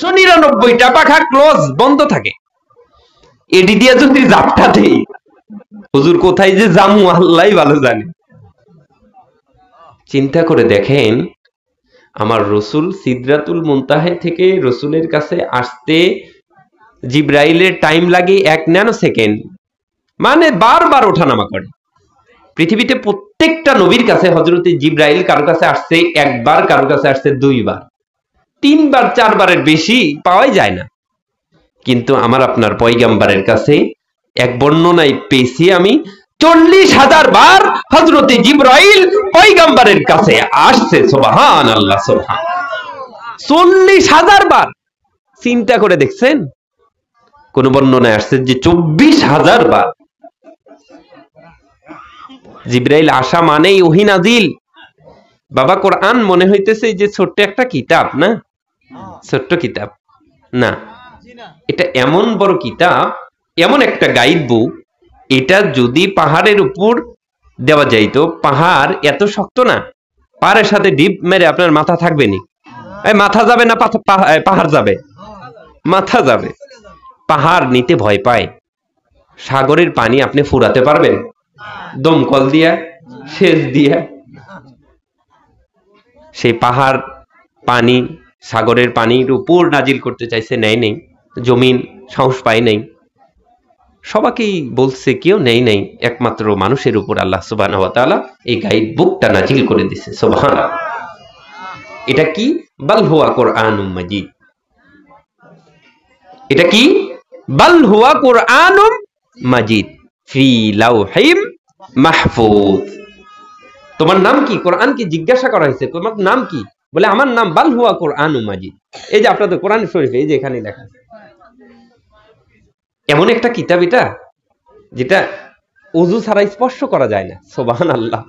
99টা পাখা ক্লোজ বন্ধ থাকে। এটি দিয়ে যদি জাপটা দেই, হুজুর কোথায় যে জামু আল্লাহ ভালো জানে। চিন্তা করে দেখেন, আমার রসুল সিদরাতুল মুনতাহা থেকে রসুলের কাছে আসতে জিব্রাইলের টাইম লাগে 1 ন্যানো সেকেন্ড, মানে বারবার ওঠানামা করে। পৃথিবীতে প্রত্যেকটা নবীর কাছে হযরতে জিব্রাইল কারো কাছে আসছে 1 বার, কারো কাছে আসছে 2 বার, 3 বার 4 বারের বেশি পাওয়াই যায় না। কিন্তু আমার আপনার পয়গম্বরের কাছে এক বর্ণনায় পেয়েছি আমি 40,000 বার হযরতে জিব্রাইল পয়গম্বরের কাছে আসছে। সুবহানাল্লাহ, সুবহানাল্লাহ, 40,000 বার। চিন্তা করে দেখছেন? কোন বর্ণনায় আসছে যে 24,000 বার। জিব্রাইল আসা মানেই ওহী নাজিল। বাবা, কোরআন মনে হইতেছে যে ছোট্ট একটা কিতাব, না ছোট্ট কিতাব না, এটা এমন বড় কিতাব, এমন একটা গাইড বুক। এটা যদি পাহাড়ের উপর দেওয়া যাইতো, পাহাড় এত শক্ত না, পাহাড়ের সাথে ডিপ মেরে আপনার মাথা থাকবে নি। মাথা যাবে না, পাহাড় যাবে, মাথা যাবে। পাহাড় নিতে ভয় পায়। সাগরের পানি আপনি ফুরাতে পারবেন দমকল দিয়া, সেচ দিয়া? সেই পাহাড় পানি সাগরের পানির উপর নাজিল করতে চাইছে, নেই, জমিন সাহস পায় নাই। সবাইকেই বলছে কেউ নেই, একমাত্র মানুষের উপর আল্লাহ সুবহানাহু ওয়া তাআলা এই গাইড বুকটা নাজিল করে দিয়েছে। সুবহানাল্লাহ। এটা কি? বাল হুয়া কুরআনুম মাজিদ। এটা কি? বাল হুয়া কুরআনুম মাজিদ ফি লাউহিম মাহফুজ। তোমার নাম কি? কোরআনকে জিজ্ঞাসা করা হয়েছে, তোমার নাম কি? বলে আমার নাম বাল হুয়া কুরআনুম মাজিদ। এই যে আপনাদের কোরআন শরীফে এই যে এখানে লেখা, এমন একটা কিতাব এটা যেটা ওযু ছাড়া স্পর্শ করা যায় না। সুবহানাল্লাহ,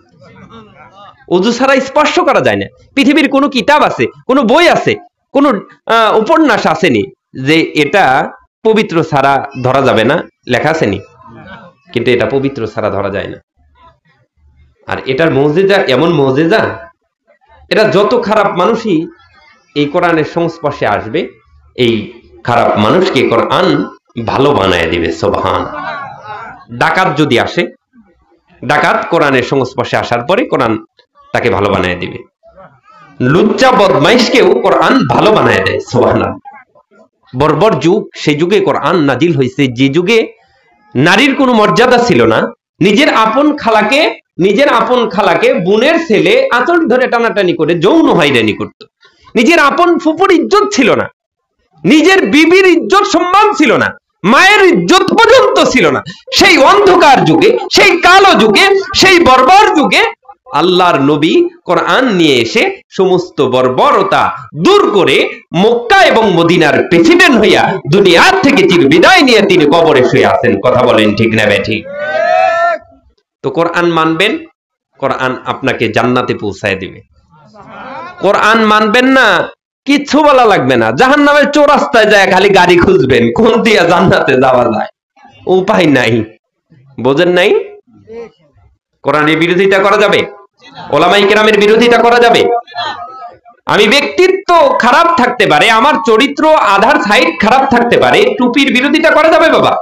ওযু ছাড়া স্পর্শ করা যায় না। পৃথিবীর কোন কিতাব আছে, কোন বই আছে, কোন উপন্যাস আসেনি যে এটা পবিত্র ছাড়া ধরা যাবে না, লেখা আসেনি। কিন্তু এটা পবিত্র ছাড়া ধরা যায় না। আর এটার মুজিজা এমন মুজিজা, এটা যত খারাপ মানুষই এই কোরআনের সংস্পর্শে আসবে, এই খারাপ মানুষকে কোরআন ভালো বানায় দিবে। সুবহানাল্লাহ। ডাকাত যদি আসে, ডাকাত কোরআনের সংস্পর্শে আসার পরে কোরআন তাকে ভালো বানায় দিবে। লুচ্চা বদমাইশকেও কোরআন ভালো বানায় দেয়। সুবহানাল্লাহ। বর্বর যুগ, সেই যুগে কোরআন নাজিল হয়েছে যে যুগে নারীর কোনো মর্যাদা ছিল না। নিজের আপন খালাকে বোনের ছেলে আঁচল ধরে টানাটানি করে যৌন হয়রানি করত। নিজের আপন ফুপুর ইজ্জত ছিল না, নিজের বিবির ইজ্জত সম্মান ছিল না, মায়ের ইজ্জত পর্যন্ত ছিল না। সেই অন্ধকার যুগে, সেই কালো যুগে, সেই বর্বর যুগে আল্লাহর নবী কোরআন নিয়ে এসে সমস্ত বর্বরতা দূর করে মক্কা এবং মদিনার প্রেসিডেন্ট হইয়া দুনিয়ার থেকে চির বিদায় নিয়ে তিনি কবরে শুয়ে আছেন। কথা বলেন ঠিক না বেঠিক? তো কোরআন মানবেন, কোরআন আপনাকে জান্নাতে পৌঁছায় দিবে। কোরআন মানবেন না, কিচ্ছু বলা লাগবে না। জাহান্নামের চৌরাস্তায় যায় খালি গাড়ি খুঁজবেন কোন দিয়া জান্নাতে যাওয়া যায়, উপায় নাই। বোঝেন নাই? কোরআনের বিরোধিতা করা যাবে? ওলামায়ে কেরামের বিরোধিতা করা যাবে? আমি ব্যক্তিত্ব খারাপ থাকতে পারে, আমার চরিত্র আধার সাইড খারাপ থাকতে পারে, টুপির বিরোধিতা করা যাবে বাবা?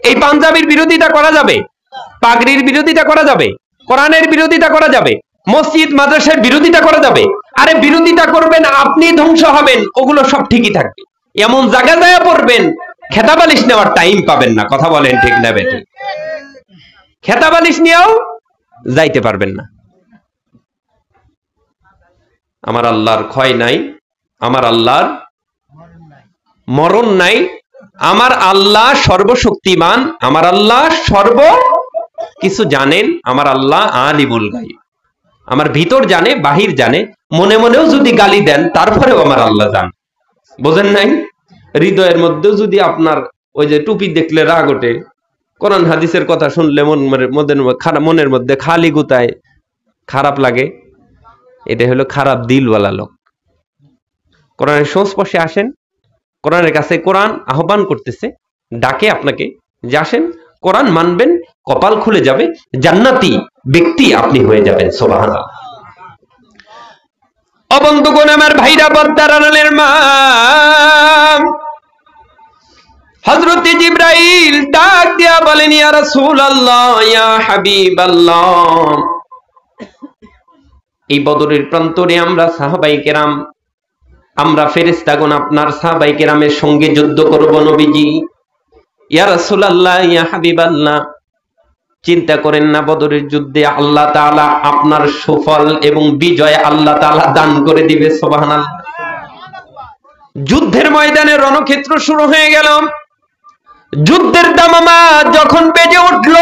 এই পাঞ্জাবির বিরোধিতা করা যাবে? পাগড়ির বিরোধিতা করা যাবে? কোরআনের বিরোধিতা করা যাবে? মসজিদ মাদ্রাসার বিরোধিতা করা যাবে? আরে বিরোধিতা করবেন, আপনি ধ্বংস হবেন, ওগুলো সব ঠিকই থাকবে। এমন জায়গায় যায় পড়বেন খেতাবালিশ নেওয়ার টাইম পাবেন না। কথা বলেন ঠিক না বেঠিক? খেতাবালিশ নিয়েও যাইতে পারবেন না। আমার আল্লাহর ক্ষয় নাই, আমার আল্লাহর মরণ নাই, আমার আল্লাহ সর্বশক্তিমান, আমার আল্লাহ সর্ব কিছু জানেন, আমার আল্লাহ আলিমুল গায়ব। আমার ভিতর জানে, বাহির জানে, মনে মনেও যদি গালি দেন তারপরেও আমার আল্লাহ জান। বোঝেন নাই? হৃদয়ের মধ্যেও যদি আপনার ওই যে টুপি দেখলে রাগ ওঠে, কোরআন হাদিসের কথা শুনলে মনের মধ্যে খালি গুতায়, খারাপ লাগে, এটা হলো খারাপ দিলওয়ালা লোক। কোরআনের সংস্পর্শে আসেন, কোরআনের কাছে কোরআন আহ্বান করতেছে, ডাকে আপনাকে যে আসেন, কোরআন মানবেন, কপাল খুলে যাবে, জান্নাতি ব্যক্তি আপনি হয়ে যাবেন। সুবহানাল্লাহ। অবন্ধুগণ, আমার ভাইরা, পর্দার আড়ালের মা, হযরতে জিবরাইল ডাক দিয়া বলেন, ইয়া রাসূলুল্লাহ, ইয়া হাবিবাল্লাহ, এই বদরের প্রান্তরে আমরা সাহাবায়ে কেরাম, আমরা ফেরেশতাগণ আপনার সাহাবায়ে কেরামের সঙ্গে যুদ্ধ করব নবীজি। ইয়া রাসূলুল্লাহ, ইয়া হাবিবাল্লাহ, চিন্তা করেন না, বদরের যুদ্ধে আল্লাহ তাআলা আপনার সুফল এবং বিজয় আল্লাহ তাআলা দান করে দিবে। সুবহানাল্লাহ। যুদ্ধের ময়দানে রণক্ষেত্র শুরু হয়ে গেল। যুদ্ধের দামামা যখন বেজে উঠল,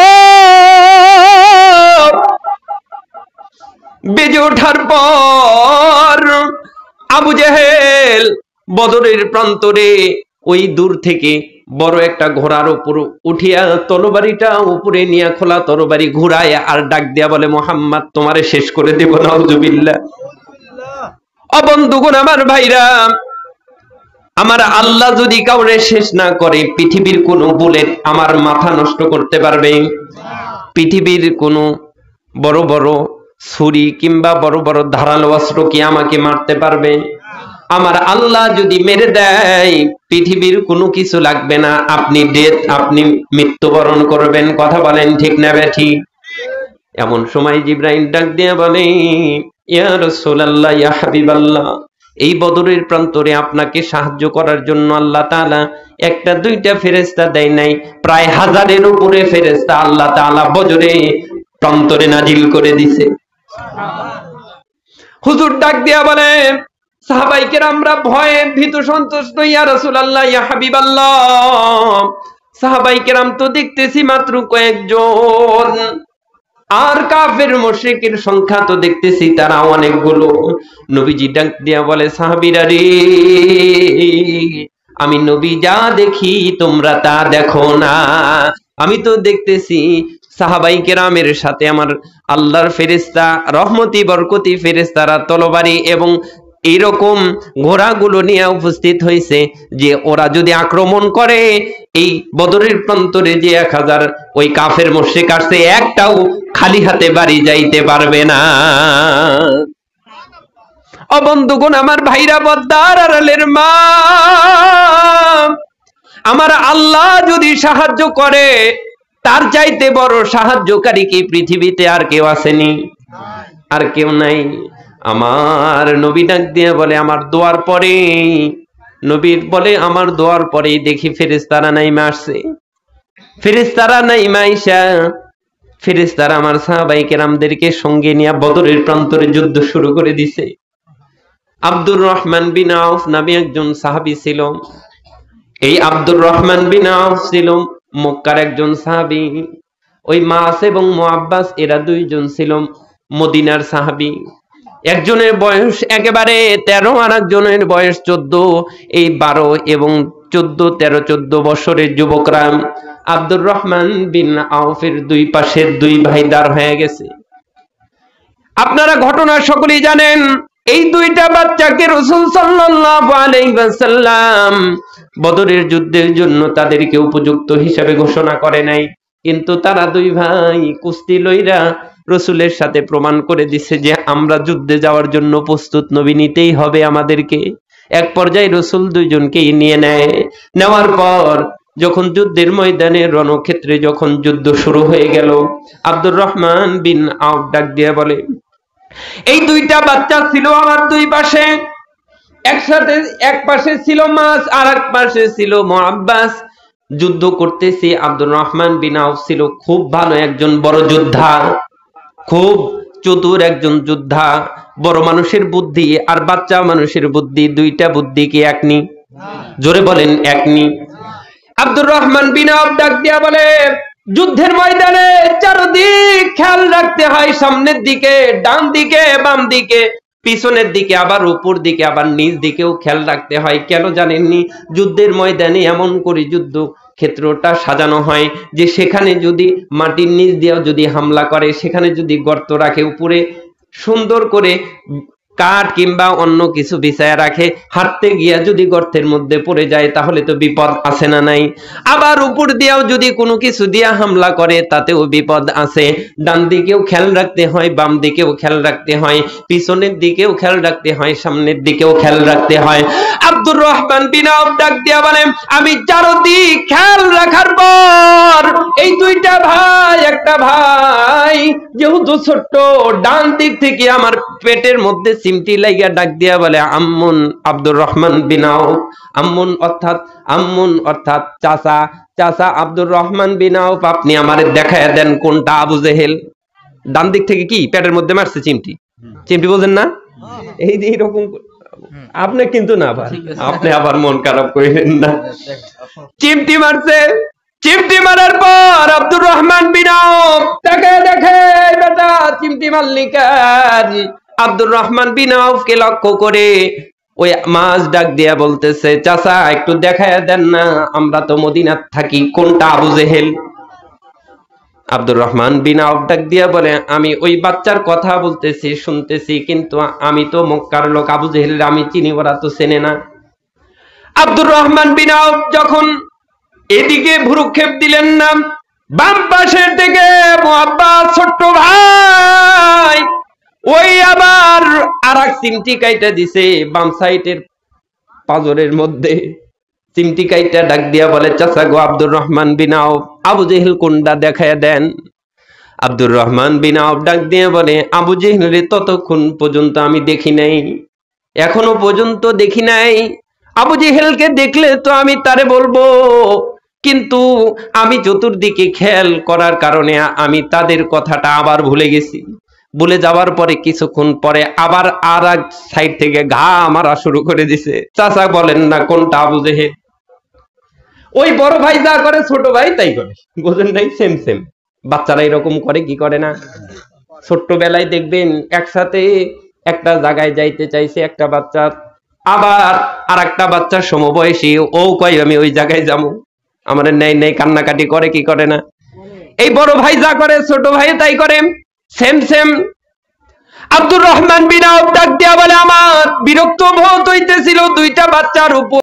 বেজে ওঠার পর আবু জেহেল বদরের প্রান্তরে ওই দূর থেকে বড় একটা ঘোড়ার উপর উঠিয়া তরবারিটা উপরে নিয়ে খোলা তরবারি ঘুরায় আর ডাক দিয়া বলে, মুহাম্মদ তোমারে শেষ করে দেব। নাউজুবিল্লাহ। ও বন্ধুগণ, আমার ভাইরা, আমার আল্লাহ যদি কাউরে শেষ না করে, পৃথিবীর কোন বুলেট আমার মাথা নষ্ট করতে পারবে? পৃথিবীর কোন বড় বড় ছুরি কিংবা বড় বড় ধারালো অস্ত্র কি আমাকে মারতে পারবে? আমার আল্লাহ যদি মেরে দেয়, পৃথিবীর কোনো কিছু লাগবে না, আপনি মৃত্যুবরণ করবেন। কথা বলেন ঠিক না বেঠিক? এমন সময় জিবরাইল ডাক দিয়ে বলে, ইয়া রাসূলুল্লাহ, ইয়া হাবিবাল্লাহ, এই বদরের প্রান্তরে আপনাকে সাহায্য করার জন্য আল্লাহ তাআলা একটা দুইটা ফেরেশতা দেয় নাই, প্রায় 1000-এর উপরে ফেরেশতা আল্লাহ তাআলা বদরে প্রান্তরে নাজিল করে দিছে। হুজুর ডাক দিয়া বলে, সাহাবায়ে কেরামরা ভয়ে ভীত সন্তুষ্ট, ইয়া রাসূলুল্লাহ, ইয়া হাবিবাল্লাহ, সাহাবায়ে কেরাম তো দেখতেছি মাত্র কয়েকজন, আর কাফের মুশরিকের সংখ্যা তো দেখতেছি তারা অনেকগুলো। নবীজি ডাক দিয়া বলে, সাহাবীরা রে, আমি নবী যা দেখি তোমরা তা দেখো না। আমি তো দেখতেছি সাহাবায়ে কেরামের সাথে আমার আল্লাহর ফেরেশতা, রহমতি বরকতি ফেরেশতারা তরবারি এবং এইরকম ঘোড়াগুলো নিয়ে উপস্থিত হয়েছে যে ওরা যদি আক্রমণ করে, এই বদরের প্রান্তরে যে 1000 ওই কাফের মুশরিক আসছে, একটাও খালি হাতে বাড়ি যাইতে পারবে না। ও বন্ধুগণ, আমার ভাইরা, পদ্মার আড়ালের মা, আমার আল্লাহ যদি সাহায্য করে, তার চাইতে বড় সাহায্যকারী কি পৃথিবীতে আর কেউ আসেনি? আর কেউ নাই। আমার নবী ডাক দিয়ে বলে, আমার দোয়ার পরে, নবীর বলে, আমার দোয়ার পরে দেখি ফেরেশতারা নাইমা আসছে। ফেরেশতারা নাইমা আইসা, ফেরেশতারা আমার সাহাবায়ে কেরামদেরকে সঙ্গে নিয়ে বদরের প্রান্তরে যুদ্ধ শুরু করে দিছে। আব্দুর রহমান বিন আউফ নামে একজন সাহাবী ছিল। এই আব্দুর রহমান বিন আউফ ছিল মক্কার একজন সাহাবী। ওই মাস এবং মুআব্বাস এরা দুইজন ছিল মদিনার সাহাবী। একজনের বয়স একেবারে 13 আর একজনের বয়স 14। এই 12 এবং 14, 13, 14 বছরের যুবকরা আব্দুর রহমান বিন আউফের দুই পাশের দুই ভাই দাঁড় হয়ে গেছে। আপনারা ঘটনা সকলেই জানেন। এই দুইটা বাচ্চাকে রাসূল সাল্লাল্লাহু আলাইহি ওয়াসাল্লাম বদরের যুদ্ধের জন্য তাদেরকে উপযুক্ত হিসেবে ঘোষণা করে নাই, কিন্তু তারা দুই ভাই কুস্তি লইরা রসুলের সাথে প্রমাণ করে দিছে যে আমরা যুদ্ধে যাওয়ার জন্য প্রস্তুত, নবী নিতেই হবে আমাদেরকে। এক পর্যায়ে রসুল দুইজনকেই নিয়ে নেয়। নেওয়ার পর যখন যুদ্ধের ময়দানে রণক্ষেত্রে যখন যুদ্ধ শুরু হয়ে গেল, আব্দুর রহমান বিন আউফ ডাক দিয়ে বলে, এই দুইটা বাচ্চা ছিল আমার দুই পাশে, একসাথে, এক পাশে ছিল মাস আর এক পাশে ছিল মুআব্বাস। যুদ্ধ করতেছি। আব্দুর রহমান বিন আউফ ছিল খুব ভালো একজন বড় যোদ্ধা, খুব চতুর একজন যোদ্ধা। বড় মানুষের বুদ্ধি আর বাচ্চা মানুষের বুদ্ধি, দুইটা বুদ্ধি কি একনি? জোরে বলেন, একনি। আব্দুর রহমান বিন আউফ ডাক দিয়া বলে, যুদ্ধের ময়দানে চারদিক খেয়াল রাখতে হয়, সামনের দিকে, ডান দিকে, বাম দিকে, পিছনের দিকে, আবার উপর দিকে, আবার নিচ দিকেও খেয়াল রাখতে হয়। কেন জানেননি? যুদ্ধের ময়দানে এমন করে যুদ্ধ ক্ষেত্রটা সাজানো হয় যে সেখানে যদি মাটির নিচ দিয়েও যদি হামলা করে, সেখানে যদি গর্ত রাখে, উপরে সুন্দর করে কাঠ কিংবা অন্য কিছু বিছায়া রাখে, হাঁটতে গিয়া যদি গর্তের মধ্যে পড়ে যায় তাহলে তো বিপদ আছে না নাই? আবার উপর দিয়েও যদি কোনো কিছু দিয়া হামলা করে তাতেও বিপদ আছে। ডান দিকেও খেয়াল রাখতে হয়, বাম দিকেও খেয়াল রাখতে হয়, পিছনের দিকেও খেয়াল রাখতে হয়, সামনের দিকেও খেয়াল রাখতে হয়। আব্দুর রহমান বিন আউফ ডাক দিয়া বলেন, আমি চারদিক খেয়াল রাখার পর এই দুইটা ভাই, একটা ভাই যেহেতু ছোট্ট, ডান দিক থেকে আমার পেটের মধ্যে চিমটি লাইগা ডাক দিয়া বলে, আম্মুন। আব্দুর রহমান বিন আউফ, আম্মুন অর্থাৎ চাচা, চাচা আব্দুর রহমান বিন আউফ, আপনি আমারে দেখায় দেন কোনটা আবু জেহেল। ডান দিক থেকে কি পেটের মধ্যে মারছে চিমটি, চিমটি বোঝেন না? এই যে এরকম আপনি কিন্তু না ভাই, আপনি আবার মন খারাপ করেন না। চিমটি মারছে, চিমটি মারার পর আব্দুর রহমান বিন আউফ দেখে বেটা চিমটি মারলি কেন? আব্দুর রহমান বিন আউফকে লক্ষ্য করে ওই মাছ ডাক দিয়া বলতেছে, চাচা একটু দেখায় দেন না, আমরা তো মদিনাত থাকি, কোনটা আবু জেহেল? আব্দুর রহমান বিন আউফ ডাক দিয়া বলে, আমি ওই বাচ্চার কথা বলতেছি, শুনতেছি, কিন্তু আমি তো মক্কার লোক, আবু জেহেল আমি চিনি, ওরা তো চেনে না। আব্দুর রহমান বিন আউফ যখন এদিকে ভ্রুক্ষেপ দিলেন না, বাম পাশের থেকে মুআব্বাস ছোট্ট ভাই ওই আবার আরেক চিমটি কাইটা দিছে বাম সাইডের পাজরের মধ্যে। চিমটি কাইটা ডাক দিয়া বলে, চাচা গো আব্দুর রহমান বিন আউফ, আবু জেহেল কোনটা দেখায় দেন। আব্দুর রহমান বিন আউফ ডাক দিয়ে বলে, আবু জেহেলের ততক্ষণ পর্যন্ত আমি দেখি নাই, এখনো পর্যন্ত দেখি নাই। আবু জেহেলকে দেখলে তো আমি তারে বলবো, কিন্তু আমি চতুর্দিকে খেয়াল করার কারণে আমি তাদের কথাটা আবার ভুলে গেছি। ভুলে যাওয়ার পরে কিছুক্ষণ পরে আবার আর এক সাইড থেকে ঘা মারা শুরু করে দিছে। চাচা বলেন না কোনটা আবু জেহেল? ওই বড় ভাই যা করে ছোট ভাই তাই করে, বুঝেন নাই? সেম সেম বাচ্চারা এরকম করে, কি করে না? ছোট্টবেলায় দেখবেন একসাথে একটা জায়গায় যাইতে চাইছে একটা বাচ্চা, আবার আর একটা বাচ্চার সমবয়সী, ও কয় আমি ওই জায়গায় যাবো, আমার নেই নেই কান্নাকাটি করে, কি করে না? এই বড় ভাই যা করে ছোট ভাই তাই করে, সেম সেম। আব্দুর রহমান বিন আউফ ডাক দিয়া বলে, আমার বিরক্ত বোধ হইতেছিল দুইটা বাচ্চার উপর।